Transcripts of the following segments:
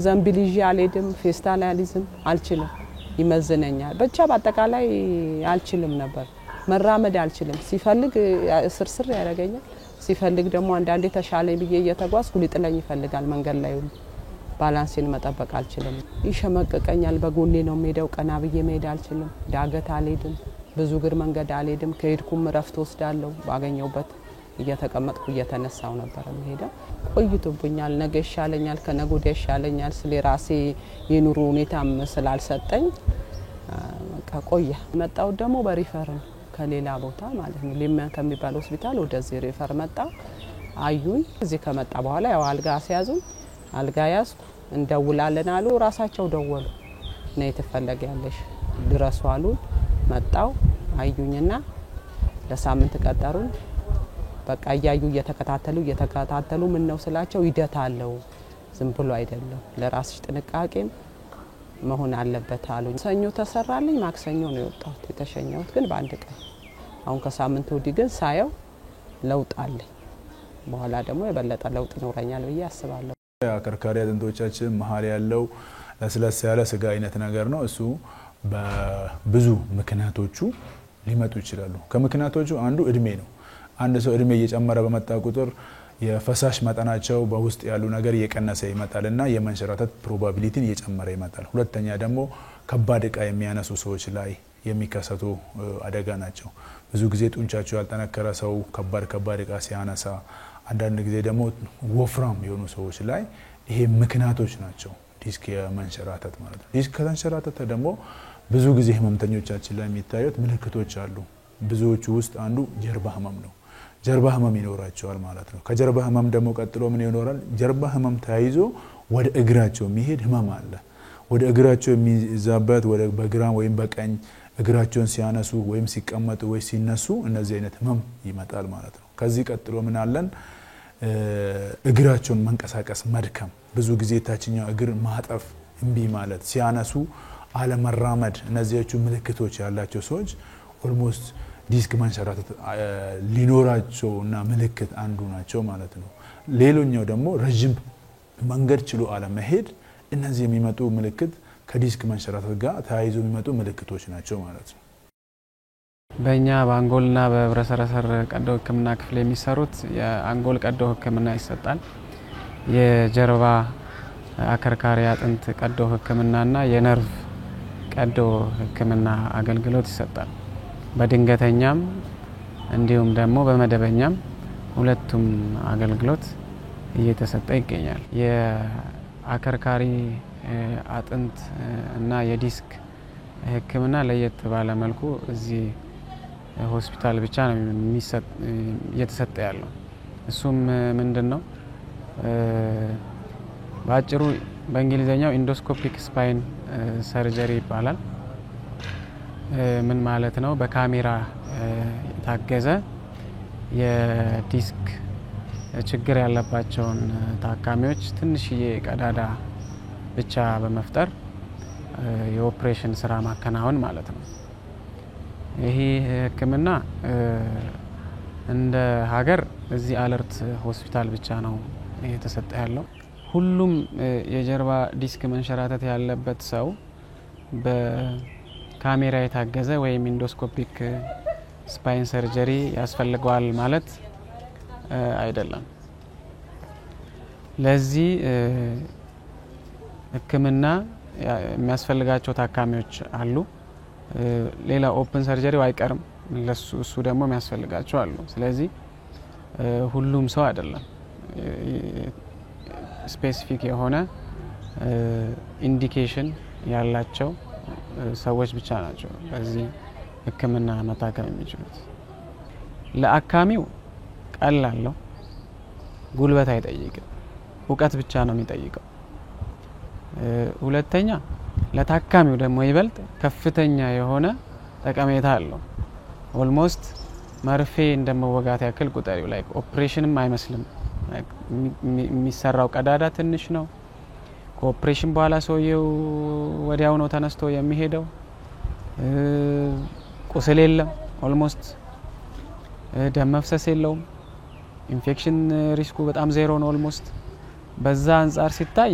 ዘንቢል ይዤ አልሄድም ፌስታል አልይዝም አልችልም ይመዝነኛል ብቻ በአጠቃላይ አልችልም ነበር መራመድ አልችልም ሲፈልግ ስርስር ያረጋኛል ሲፈልግ ደግሞ አንዳንዴ ተሻለኝ ብዬ እየተጓዝኩ ሊጥለኝ ይፈልጋል መንገድ ላይ ሁሉ ባላንስን መጠበቅ አልችልም ይሸመቀቀኛል በጎኔ ነው ሜዳው ቀና ብዬ መሄድ አልችልም ዳገት አልሄድም ብዙ ግር መንገድ አልሄድም ከሄድኩም ረፍት ወስዳለሁ ባገኘውበት እየተቀመጥኩ እየተነሳው ነበር መሄደው ቆይቶብኛል ነገ ይሻለኛል ከነገ ወዲያ ይሻለኛል ስለራሴ የኑሮ ሁኔታም ስላልሰጠኝ ቆየ መጣው ደግሞ በሪፈር ከሌላ ቦታ ማለት ነው ለምን ከሚባል ሆስፒታል ወደዚህ ሪፈር መጣ አዩኝ እዚህ ከመጣ በኋላ ያው አልጋ አስያዙኝ አልጋ ያስኩ እንደውላለን አሉ ራሳቸው ደወሉ ነይ ተፈለጊያለሽ ድረሱ አሉ መጣው አዩኝና ለሳምንት ቀጠሩኝ በቃ ያዩ እየተከታተሉ ምን ነው ስላቸው ይደታለው ዝም ብሎ አይደለም ለራስሽ ጥንቃቄም መሆን አለበት አሉኝ ሰኞ ተሰራልኝ ማክሰኞ ነው የወጣሁት የተሸኘሁት ግን በአንድ ቀን አሁን ከሳምንት ወዲህ ግን ሳየው ለውጥ አለ በኋላ ደግሞ የበለጠ ለውጥ ይኖረኛል ብዬ አስባለሁ አከርካሪ አጥንቶቻችን መሃል ያለው ለስለስ ያለ ስጋ አይነት ነገር ነው እሱ በብዙ ምክንያቶቹ ሊመጡ ይችላሉ ከምክንያቶቹ አንዱ እድሜ ነው አንድ ሰው እድሜ እየጨመረ በመጣ ቁጥር የፈሳሽ መጠናቸው በውስጥ ያሉ ነገር እየቀነሰ ይመጣልና የመንሸራተት ፕሮባቢሊቲን እየጨመረ ይመጣል ሁለተኛ ደግሞ ከባድ ዕቃ የሚያነሱ ሰዎች ላይ የሚከሰቱ አደጋ ናቸው ብዙ ጊዜ ጡንቻቸው ያልጠነከረ ሰው ከባድ ዕቃ ሲያነሳ አንዳንድ ጊዜ ደግሞ ወፍራም የሆኑ ሰዎች ላይ ይሄ ምክንያቶች ናቸው ዲስክ የመንሸራተት ማለት ነው ዲስክ ከተንሸራተተ ደግሞ ብዙ ጊዜ ህመምተኞቻችን ላይ የሚታዩት ምልክቶች አሉ ብዙዎቹ ውስጥ አንዱ ጀርባ ህመም ነው ጀርባ ህመም ይኖራቸዋል ማለት ነው ከጀርባ ህመም ደግሞ ቀጥሎ ምን ይኖራል ጀርባ ህመም ተያይዞ ወደ እግራቸው የሚሄድ ህመም አለ ወደ እግራቸው የሚዛበት ወደ በግራም ወይም በቀኝ እግራቸውን ሲያነሱ ወይም ሲቀመጡ ወይ ሲነሱ እነዚህ አይነት ህመም ይመጣል ማለት ነው ከዚህ ቀጥሎ ምን አለን እግራቸውን መንቀሳቀስ መድከም ብዙ ጊዜ ታችኛው እግር ማጠፍ እንቢ ማለት ሲያነሱ አለመራመድ እነዚህዎቹ ምልክቶች ያላቸው ሰዎች ኦልሞስት ዲስክ መንሸራተት ሊኖራቸውና ምልክት አንዱ ናቸው ማለት ነው ሌላኛው ደግሞ ረጅም መንገድ ችሎ አለመሄድ እነዚህ የሚመጡ ምልክት ከዲስክ መንሸራተት ጋር ተያይዞ የሚመጡ ምልክቶች ናቸው ማለት ነው በእኛ በአንጎልና በብረሰረሰር ቀዶ ህክምና ክፍል የሚሰሩት የአንጎል ቀዶ ህክምና ይሰጣል የጀርባ አከርካሪ አጥንት ቀዶ ህክምናና የነርቭ ቀዶ ህክምና አገልግሎት ይሰጣል በድንገተኛም እንዲሁም ደግሞ በመደበኛም ሁለቱም አገልግሎት እየተሰጠ ይገኛል የአከርካሪ አጥንት እና የዲስክ ህክምና ለየት ባለ መልኩ እዚህ ሆስፒታል ብቻ ነው እየተሰጠ ያለው እሱም ምንድነው ባጭሩ በእንግሊዘኛው ኢንዶስኮፒክ ስፓይን ሰርጀሪ ይባላል ምን ማለት ነው በካሜራ የታገዘ የዲስክ ችግር ያለባቸውን ታካሚዎች ትንሽዬ ቀዳዳ ብቻ በመፍጠር የኦፕሬሽን ስራ ማከናወን ማለት ነው ይሄ ህክምና እንደ ሀገር እዚህ አለርት ሆስፒታል ብቻ ነው እየተሰጠ ያለው ሁሉም የጀርባ ዲስክ መንሸራተት ያለበት ሰው በካሜራ የታገዘ ወይም ኢንዶስኮፒክ ስፓይን ሰርጀሪ ያስፈልገዋል ማለት አይደለም ለዚህ ህክምና የሚያስፈልጋቸው ታካሚዎች አሉ ሌላ ኦፕን ሰርጀሪው አይቀርም እሱ ደግሞ የሚያስፈልጋቸው አሉ ስለዚህ ሁሉም ሰው አይደለም ስፔሲፊክ የሆነ ኢንዲኬሽን ያላቸው ሰዎች ብቻ ናቸው በዚህ ህክምና መታከም የሚችሉት ለአካሚው ቀላል ነው ጉልበት አይጠይቅም ዕውቀት ብቻ ነው የሚጠይቀው ሁለተኛ ለታካሚው ደግሞ ይበልጥ ከፍተኛ የሆነ ጠቀሜታ አለው ኦልሞስት መርፌ እንደመወጋት ያክል ቁጥሪው ላይ ኦፕሬሽንም አይመስልም የሚሰራው ቀዳዳ ትንሽ ነው ከኦፕሬሽን በኋላ ሰውየው ወዲያው ነው ተነስቶ የሚሄደው ቁስል የለም ኦልሞስት ደም መፍሰስ የለውም ኢንፌክሽን ሪስኩ በጣም ዜሮ ነው ኦልሞስት በዛ አንፃር ሲታይ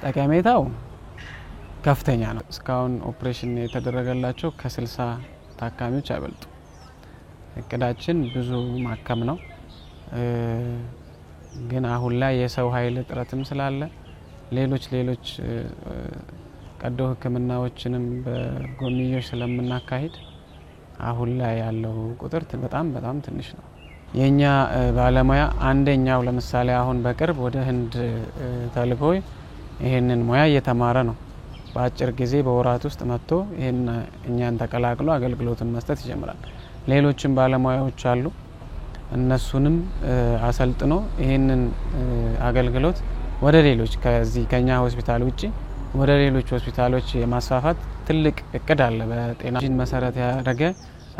ጠቀሜታው ከፍተኛ ነው። እስካሁን ኦፕሬሽን የተደረገላቸው ከ60 ታካሚዎች አይበልጡ። እቅዳችን ብዙ ማከም ነው። ግን አሁን ላይ የሰው ኃይል እጥረትም ስላለ ሌሎች ቀዶ ህክምናዎችንም በጎንዮሽ ስለምናካሂድ አሁን ላይ ያለው ቁጥር በጣም ትንሽ ነው። የኛ ባለሙያ አንደኛው ለምሳሌ አሁን በቅርብ ወደ ህንድ ተልኮ ይሄንን ሙያ እየተማረ ነው። በአጭር ጊዜ በወራት ውስጥ መጥቶ ይሄን እኛን ተቀላቅሎ አገልግሎትን መስጠት ይጀምራል። ሌሎችም ባለሙያዎች አሉ። እነሱንም አሰልጥኖ ይሄንን አገልግሎት ወደ ሌሎች ከኛ ሆስፒታል ውጪ ወደ ሌሎች ሆስፒታሎች የማስፋፋት ትልቅ እቅድ አለ። በጤናችን መሰረት ያደረገ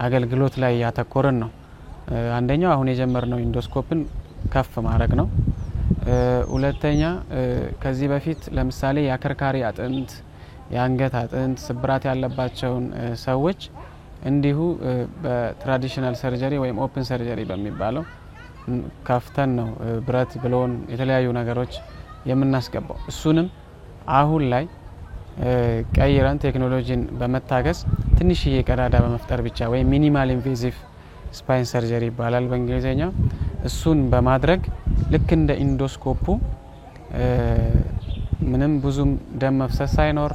አገልግሎት ላይ ያተኮረን ነው። አንደኛው አሁን የጀመርነው ኢንዶስኮፕን ከፍ ማድረግ ነው። ሁለተኛ ከዚህ በፊት ለምሳሌ የአከርካሪ አጥንት፣ የአንገት አጥንት ስብራት ያለባቸውን ሰዎች እንዲሁ በትራዲሽናል ሰርጀሪ ወይም ኦፕን ሰርጀሪ በሚባለው ከፍተን ነው ብረት ብሎን የተለያዩ ነገሮች የምናስገባው። እሱንም አሁን ላይ ቀይረን ቴክኖሎጂን በመታገዝ ትንሽዬ ቀዳዳ በመፍጠር ብቻ ወይም ሚኒማል ኢንቬሲቭ ስፓይን ሰርጀሪ ይባላል በእንግሊዘኛ። እሱን በማድረግ ልክ እንደ ኢንዶስኮፑ ምንም ብዙም ደም መፍሰስ ሳይኖር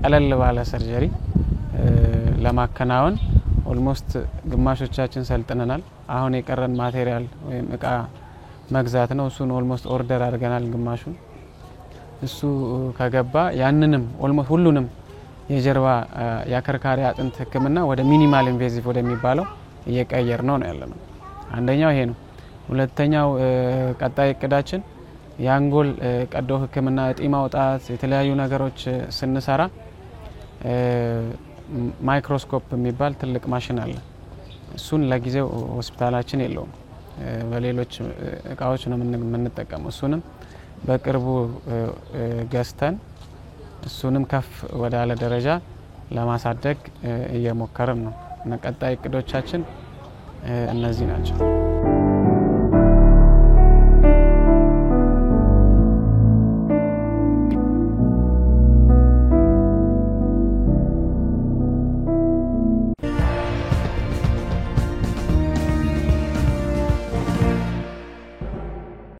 ቀለል ባለ ሰርጀሪ ለማከናወን ኦልሞስት ግማሾቻችን ሰልጥነናል። አሁን የቀረን ማቴሪያል ወይም እቃ መግዛት ነው። እሱን ኦልሞስት ኦርደር አድርገናል ግማሹን። እሱ ከገባ ያንንም ኦልሞስት ሁሉንም የጀርባ የአከርካሪ አጥንት ህክምና ወደ ሚኒማል ኢንቬሲቭ ወደሚባለው እየቀየር ነው ያለነው። አንደኛው ይሄ ነው። ሁለተኛው ቀጣይ እቅዳችን የአንጎል ቀዶ ህክምና እጢ ማውጣት የተለያዩ ነገሮች ስንሰራ ማይክሮስኮፕ የሚባል ትልቅ ማሽን አለ። እሱን ለጊዜው ሆስፒታላችን የለውም። በሌሎች እቃዎች ነው የምንጠቀመው። እሱንም በቅርቡ ገዝተን እሱንም ከፍ ወዳለ ደረጃ ለማሳደግ እየሞከርን ነው። ቀጣይ እቅዶቻችን እነዚህ ናቸው።